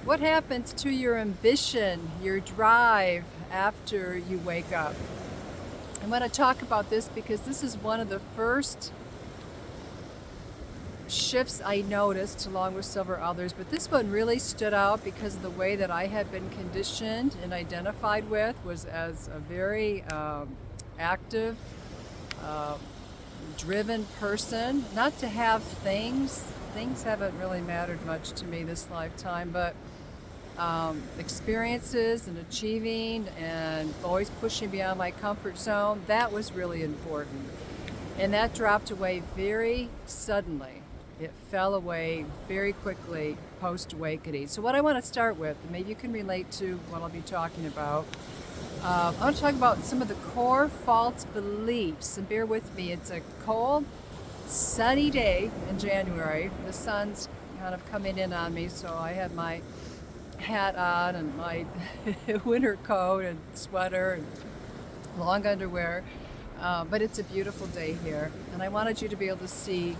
What happens to your ambition, your drive after you wake up? I want to talk about this because this is one of the first shifts I noticed along with several others, but this one really stood out because of the way that I had been conditioned and identified with was as a very active, uh, driven person. Not to have things haven't really mattered much to me this lifetime, but experiences and achieving and always pushing beyond my comfort zone, that was really important. And that dropped away very suddenly. It fell away very quickly post awakening. So, what I want to start with, maybe you can relate to what I'll be talking about. I want to talk about some of the core false beliefs. And bear with me, it's a cold, sunny day in January. The sun's kind of coming in on me, so I have my hat on and my winter coat and sweater and long underwear. But it's a beautiful day here, and I wanted you to be able to see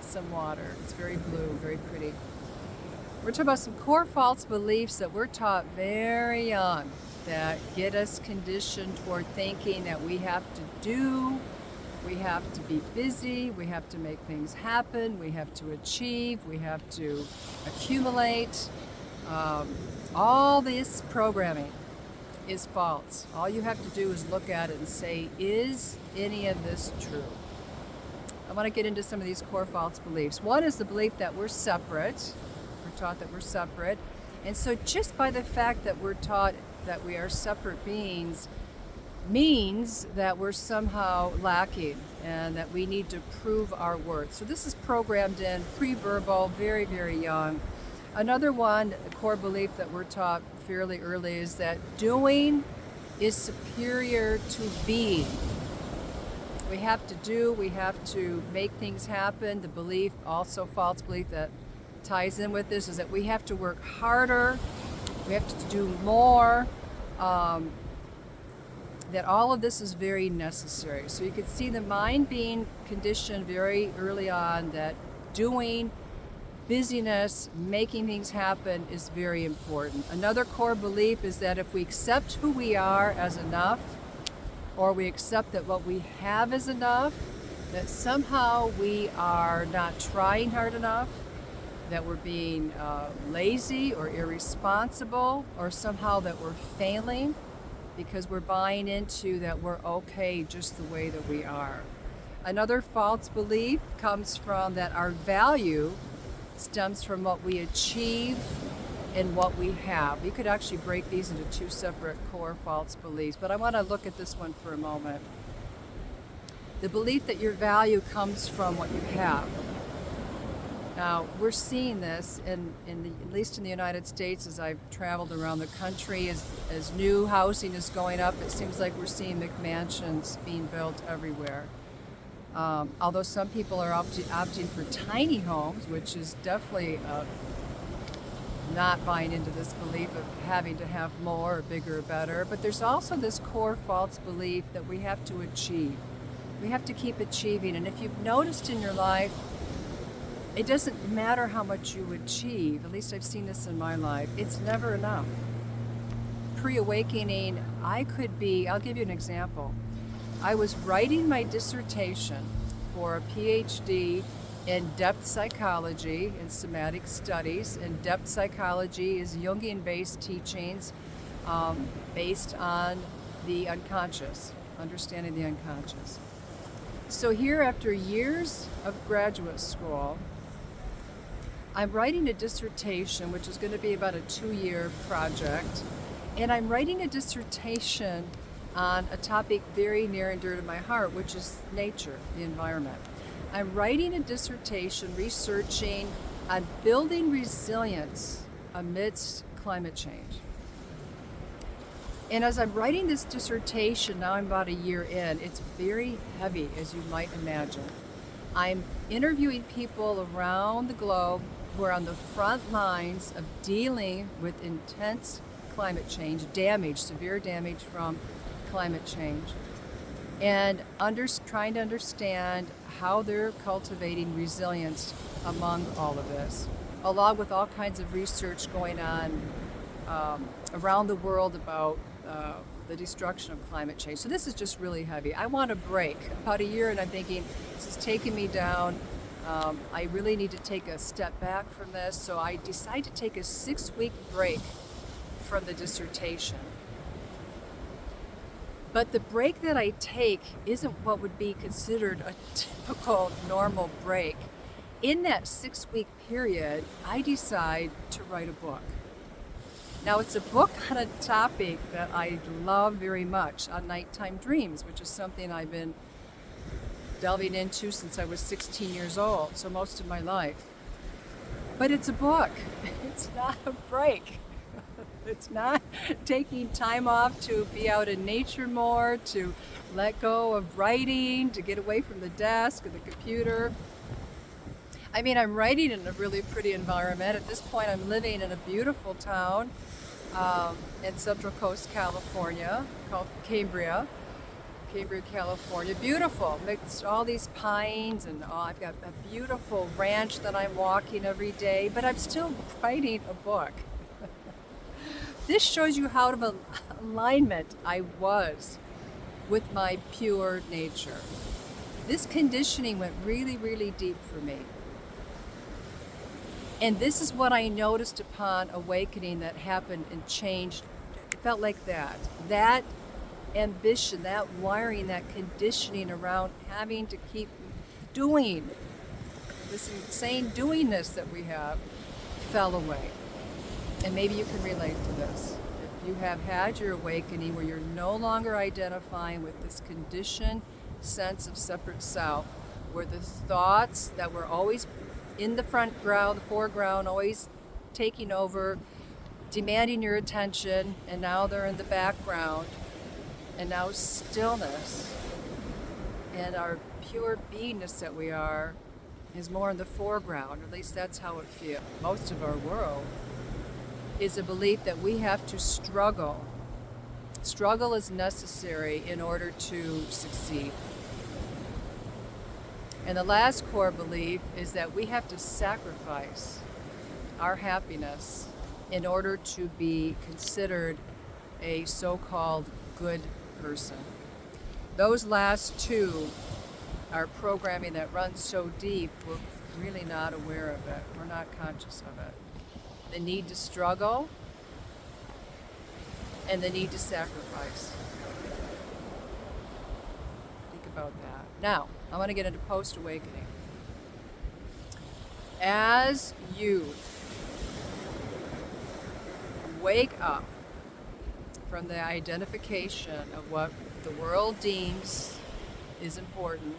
some water. It's very blue, very pretty. We're talking about some core false beliefs that we're taught very young that get us conditioned toward thinking that we have to do, we have to be busy, we have to make things happen, we have to achieve, we have to accumulate. All this programming is false. All you have to do is look at it and say, is any of this true? I want to get into some of these core false beliefs. One is the belief that we're separate. We're taught that we're separate. And so just by the fact that we're taught that we are separate beings means that we're somehow lacking and that we need to prove our worth. So this is programmed in, pre-verbal, very, very young. Another one, a core belief that we're taught fairly early is that doing is superior to being. We have to do, we have to make things happen. The belief, also false belief that ties in with this, is that we have to work harder, we have to do more, that all of this is very necessary. So you can see the mind being conditioned very early on that doing, busyness, making things happen is very important. Another core belief is that if we accept who we are as enough, or we accept that what we have is enough, that somehow we are not trying hard enough, that we're being lazy or irresponsible, or somehow that we're failing because we're buying into that we're okay just the way that we are. Another false belief comes from that our value stems from what we achieve and what we have. You could actually break these into two separate core false beliefs, but I want to look at this one for a moment. The belief that your value comes from what you have. Now, we're seeing this at least in the United States as I've traveled around the country, as new housing is going up, it seems like we're seeing McMansions being built everywhere. Although some people are opting for tiny homes, which is definitely not buying into this belief of having to have more or bigger or better. But there's also this core false belief that we have to achieve. We have to keep achieving. And if you've noticed in your life, it doesn't matter how much you achieve, at least I've seen this in my life, it's never enough. Pre-awakening, I'll give you an example. I was writing my dissertation for a PhD in depth psychology and somatic studies. And depth psychology is Jungian-based teachings based on the unconscious, understanding the unconscious. So here, after years of graduate school, I'm writing a dissertation, which is going to be about a 2-year project. And I'm writing a dissertation on a topic very near and dear to my heart, which is nature, the environment. I'm writing a dissertation researching on building resilience amidst climate change. And as I'm writing this dissertation, now I'm about a year in, it's very heavy, as you might imagine. I'm interviewing people around the globe who are on the front lines of dealing with intense climate change, severe damage from climate change, and trying to understand how they're cultivating resilience among all of this. along with all kinds of research going on around the world about the destruction of climate change. So this is just really heavy. I want a break. About a year, and I'm thinking, this is taking me down. I really need to take a step back from this. So I decided to take a 6-week break from the dissertation. But the break that I take isn't what would be considered a typical normal break. In that 6-week period, I decide to write a book. Now, it's a book on a topic that I love very much, on nighttime dreams, which is something I've been delving into since I was 16 years old, so most of my life. But it's a book. It's not a break. It's not taking time off to be out in nature more, to let go of writing, to get away from the desk or the computer. I mean, I'm writing in a really pretty environment. At this point, I'm living in a beautiful town in Central Coast, California, called Cambria, California. Beautiful, mixed all these pines, and I've got a beautiful ranch that I'm walking every day, but I'm still writing a book. This shows you how out of alignment I was with my pure nature. This conditioning went really, really deep for me. And this is what I noticed upon awakening that happened and changed. It felt like that. That ambition, that wiring, that conditioning around having to keep doing, this insane doingness that we have, fell away. And maybe you can relate to this. If you have had your awakening where you're no longer identifying with this conditioned sense of separate self, where the thoughts that were always in the foreground, always taking over, demanding your attention, and now they're in the background, and now stillness and our pure beingness that we are is more in the foreground. At least that's how it feels. Most of our world is a belief that we have to struggle. Struggle is necessary in order to succeed. And the last core belief is that we have to sacrifice our happiness in order to be considered a so-called good person. Those last two are programming that runs so deep, we're really not aware of it. We're not conscious of it. The need to struggle and the need to sacrifice. Think about that. Now, I want to get into post-awakening. As you wake up from the identification of what the world deems is important,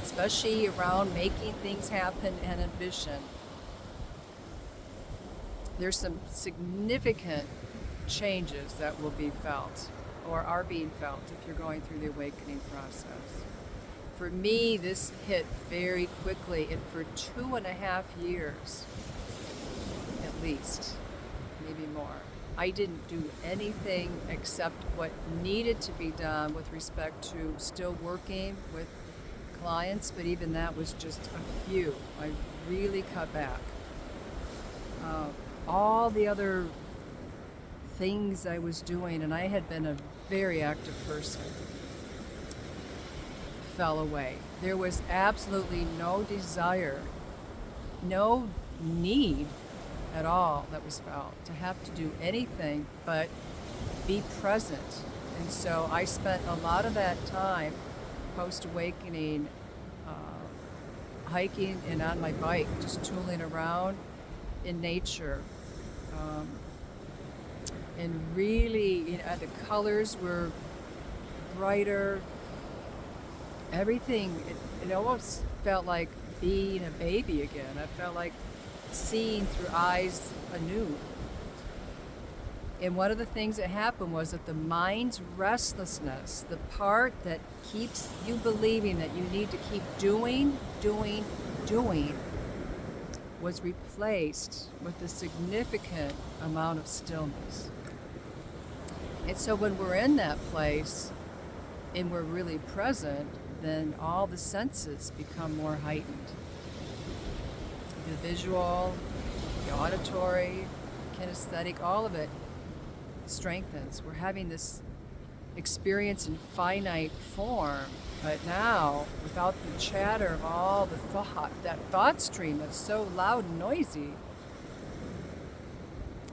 especially around making things happen and ambition, there's some significant changes that will be felt or are being felt if you're going through the awakening process. For me, this hit very quickly, and for 2.5 years, at least, maybe more, I didn't do anything except what needed to be done with respect to still working with clients, but even that was just a few. I really cut back. All the other things I was doing, and I had been a very active person, fell away. There was absolutely no desire, no need at all that was felt to have to do anything but be present. And so I spent a lot of that time post-awakening hiking and on my bike, just tooling around in nature. And really, the colors were brighter. Everything, it almost felt like being a baby again. I felt like seeing through eyes anew. And one of the things that happened was that the mind's restlessness, the part that keeps you believing that you need to keep doing, was replaced with a significant amount of stillness. And so when we're in that place and we're really present, then all the senses become more heightened. The visual, auditory, kinesthetic, all of it strengthens. We're having this experience in finite form, but now, without the chatter of all the thought, that thought stream that's so loud and noisy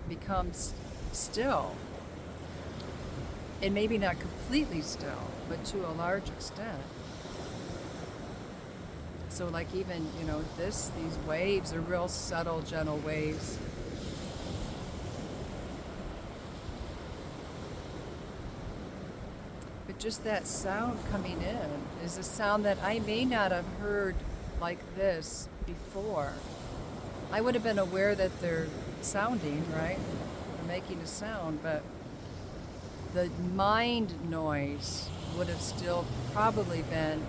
becomes still. And maybe not completely still, but to a large extent. So like even, these waves are real subtle, gentle waves. But just that sound coming in is a sound that I may not have heard like this before. I would have been aware that they're sounding, right? They're making a sound, but the mind noise would have still probably been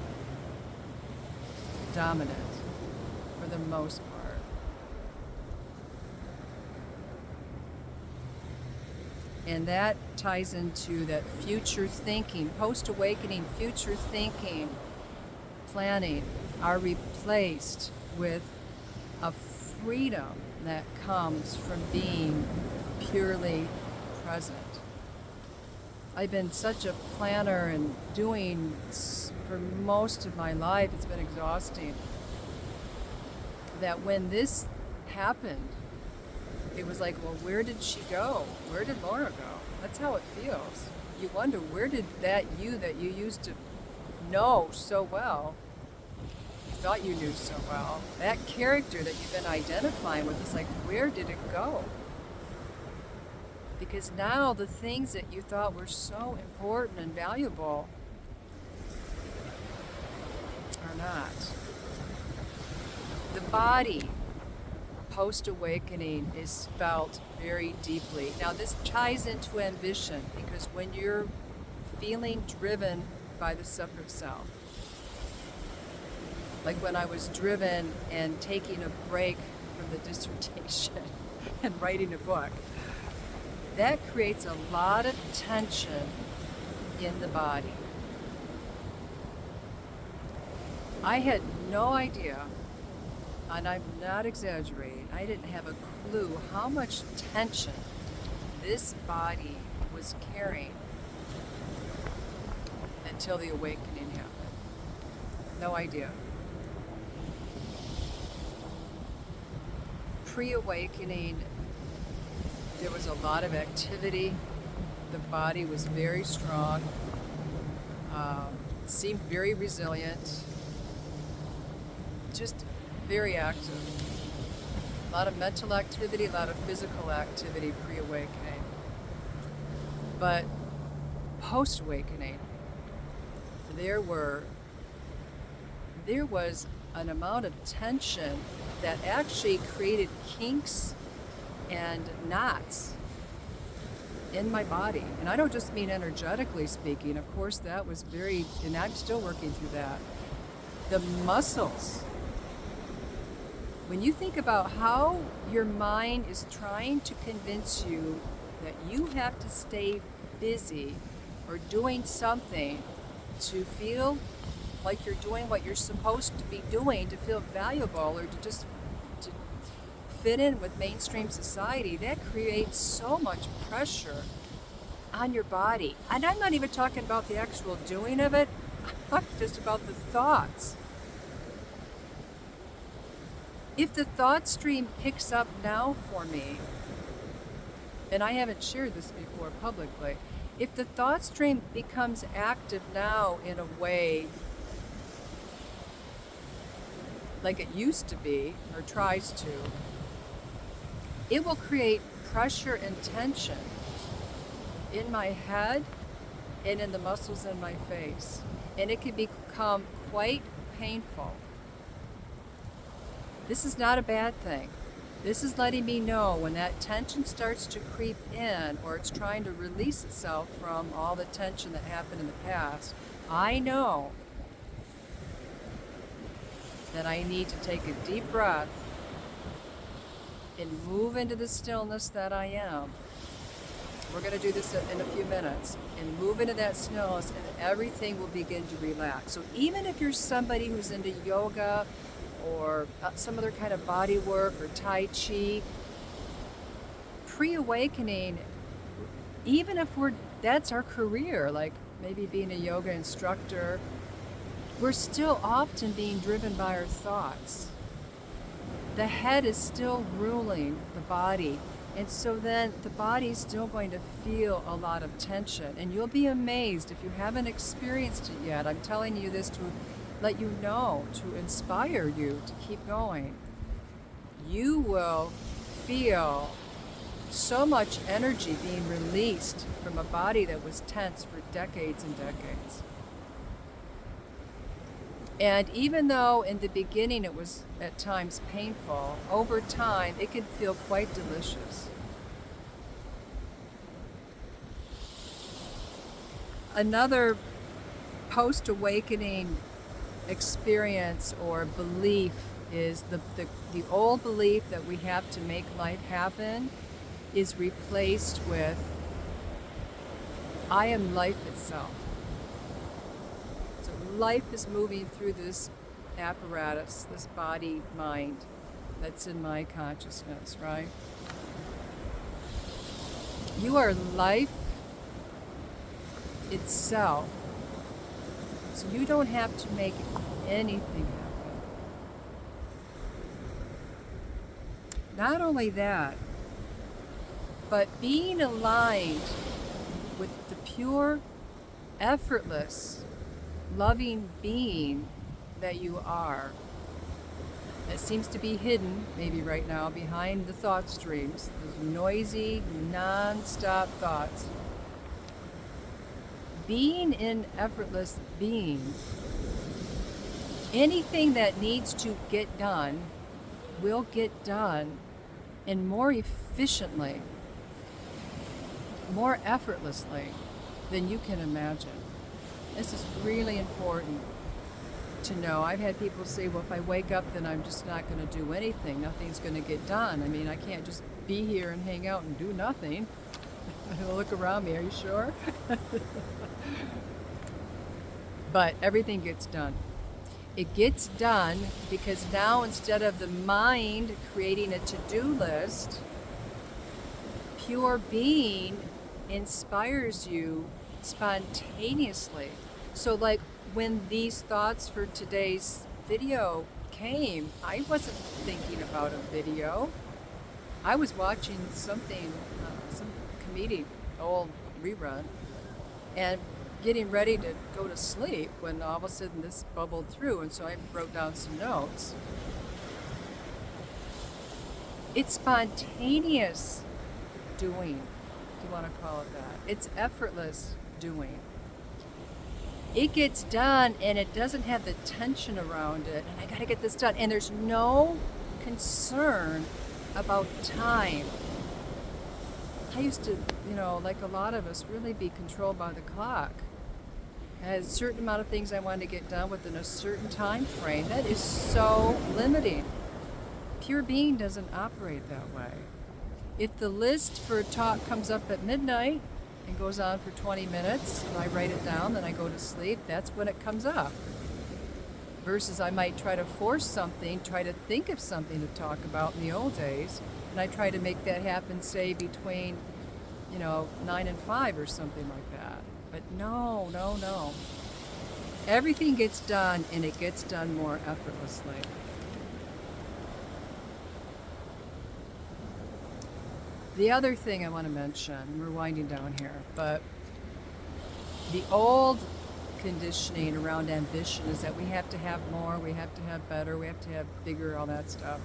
dominant for the most part. And that ties into that future thinking, post-awakening future thinking, planning are replaced with a freedom that comes from being purely present. I've been such a planner and doing for most of my life, it's been exhausting, that when this happened, it was like, well, where did she go? Where did Laura go? That's how it feels. You wonder, where did that you used to know so well, thought you knew so well, that character that you've been identifying with, is like, where did it go? Because now the things that you thought were so important and valuable are not. The body, post-awakening, is felt very deeply. Now this ties into ambition, because when you're feeling driven by the separate self, like when I was driven and taking a break from the dissertation and writing a book, that creates a lot of tension in the body. I had no idea, and I'm not exaggerating, I didn't have a clue how much tension this body was carrying until the awakening happened. No idea. Pre-awakening, there was a lot of activity. The body was very strong, seemed very resilient, just very active. A lot of mental activity, a lot of physical activity pre-awakening. But post-awakening, there was an amount of tension that actually created kinks and knots in my body. And I don't just mean energetically speaking. Of course, that was very, and I'm still working through that. The muscles. When you think about how your mind is trying to convince you that you have to stay busy or doing something to feel like you're doing what you're supposed to be doing, to feel valuable, or to just to fit in with mainstream society, that creates so much pressure on your body. And I'm not even talking about the actual doing of it, I'm just about the thoughts. If the thought stream picks up now for me, and I haven't shared this before publicly, if the thought stream becomes active now in a way like it used to be, or tries to, it will create pressure and tension in my head and in the muscles in my face. And it can become quite painful. This is not a bad thing. This is letting me know when that tension starts to creep in, or it's trying to release itself from all the tension that happened in the past. I know that I need to take a deep breath and move into the stillness that I am. We're going to do this in a few minutes, and move into that stillness, and everything will begin to relax. So even if you're somebody who's into yoga or some other kind of body work or Tai Chi, pre-awakening, even if that's our career, like maybe being a yoga instructor, we're still often being driven by our thoughts. The head is still ruling the body. And so then the body's still going to feel a lot of tension. And you'll be amazed if you haven't experienced it yet. I'm telling you this to let you know, to inspire you to keep going. You will feel so much energy being released from a body that was tense for decades and decades. And even though in the beginning it was at times painful, over time it can feel quite delicious. Another post-awakening experience or belief is the old belief that we have to make life happen is replaced with I am life itself. So life is moving through this apparatus, this body mind that's in my consciousness, right? You are life itself. So you don't have to make anything happen. Not only that, but being aligned with the pure, effortless, loving being that you are, that seems to be hidden, maybe right now, behind the thought streams, those noisy, non-stop thoughts. Being in effortless being, anything that needs to get done will get done, and more efficiently, more effortlessly than you can imagine. This is really important to know. I've had people say, well, if I wake up, then I'm just not going to do anything. Nothing's going to get done. I mean, I can't just be here and hang out and do nothing. Look around me, are you sure? But everything gets done. It gets done because now instead of the mind creating a to-do list, pure being inspires you spontaneously. So like when these thoughts for today's video came, I wasn't thinking about a video. I was watching something, some comedian, old rerun, and getting ready to go to sleep when all of a sudden this bubbled through, and so I wrote down some notes. It's spontaneous doing, if you want to call it that. It's effortless doing. It gets done and it doesn't have the tension around it, and I gotta get this done, and there's no concern about time. I used to, like a lot of us, really be controlled by the clock. I had a certain amount of things I wanted to get done within a certain time frame. That is so limiting. Pure being doesn't operate that way. If the list for a talk comes up at midnight and goes on for 20 minutes, and I write it down, then I go to sleep, that's when it comes up. Versus I might try to force something, try to think of something to talk about in the old days, and I try to make that happen, say, between, 9 and 5 or something like that. But no. Everything gets done, and it gets done more effortlessly. The other thing I want to mention, we're winding down here, but the old conditioning around ambition is that we have to have more, we have to have better, we have to have bigger, all that stuff.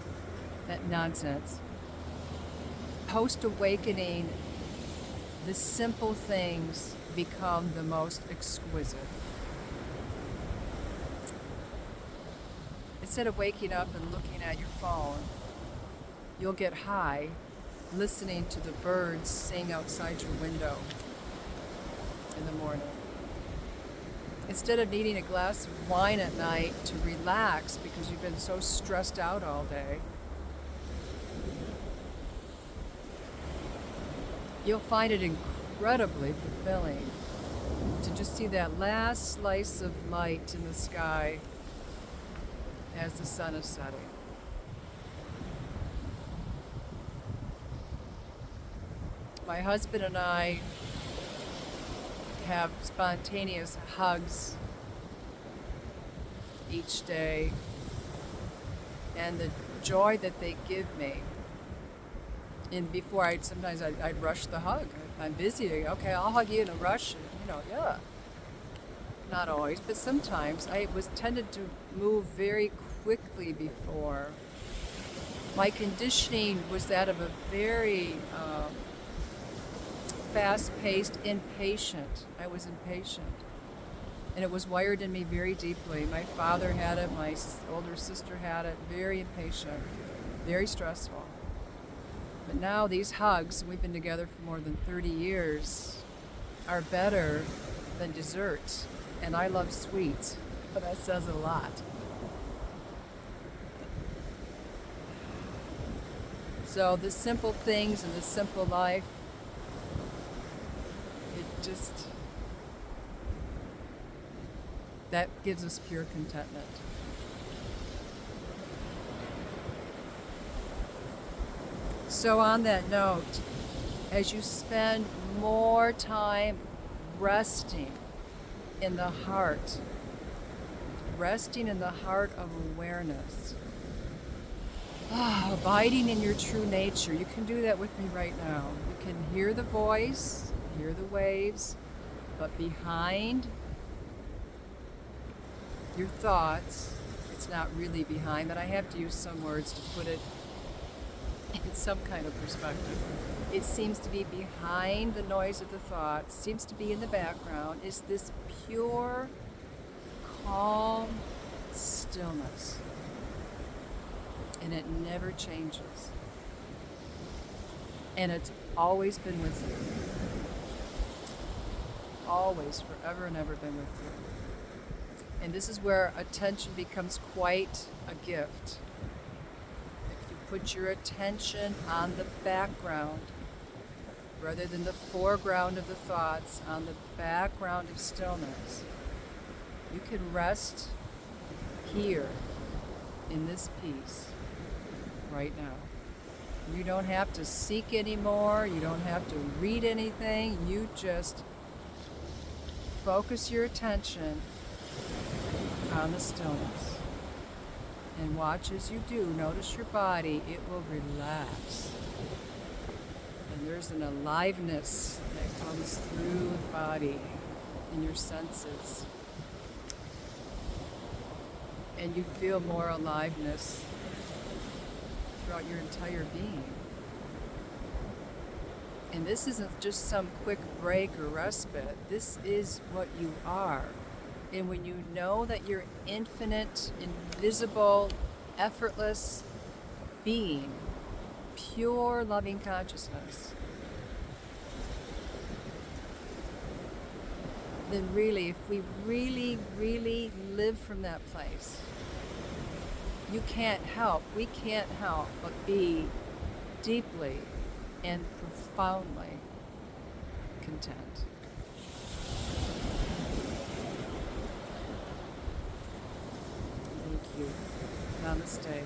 That nonsense. Post-awakening, the simple things become the most exquisite. Instead of waking up and looking at your phone, you'll get high listening to the birds sing outside your window in the morning. Instead of needing a glass of wine at night to relax because you've been so stressed out all day, you'll find it incredibly fulfilling to just see that last slice of light in the sky as the sun is setting. My husband and I have spontaneous hugs each day, and the joy that they give me. And before I'd rush the hug. I'm busy. Okay, I'll hug you in a rush. Yeah. Not always, but sometimes I was tended to move very quickly before. My conditioning was that of a very fast-paced, impatient. I was impatient. And it was wired in me very deeply. My father had it, my older sister had it, very impatient, very stressful. But now these hugs, we've been together for more than 30 years, are better than dessert. And I love sweets, but that says a lot. So the simple things in the simple life, that gives us pure contentment. So on that note, as you spend more time resting in the heart of awareness, abiding in your true nature, you can do that with me right now. You can hear the voice, hear the waves, but behind your thoughts, it's not really behind, but I have to use some words to put it in some kind of perspective. It seems to be behind the noise of the thoughts, seems to be in the background, is this pure, calm stillness. And it never changes. And it's always been with you. Always, forever and ever been with you. And this is where attention becomes quite a gift. If you put your attention on the background, rather than the foreground of the thoughts, on the background of stillness, you can rest here in this peace right now. You don't have to seek anymore. You don't have to read anything. You just focus your attention on the stillness. And watch as you do. Notice your body. It will relax. And there's an aliveness that comes through the body and your senses. And you feel more aliveness throughout your entire being. And this isn't just some quick break or respite. This is what you are. And when you know that you're infinite, invisible, effortless being, pure loving consciousness, then really, if we really, really live from that place, we can't help but be deeply and profoundly content. Thank you. Namaste.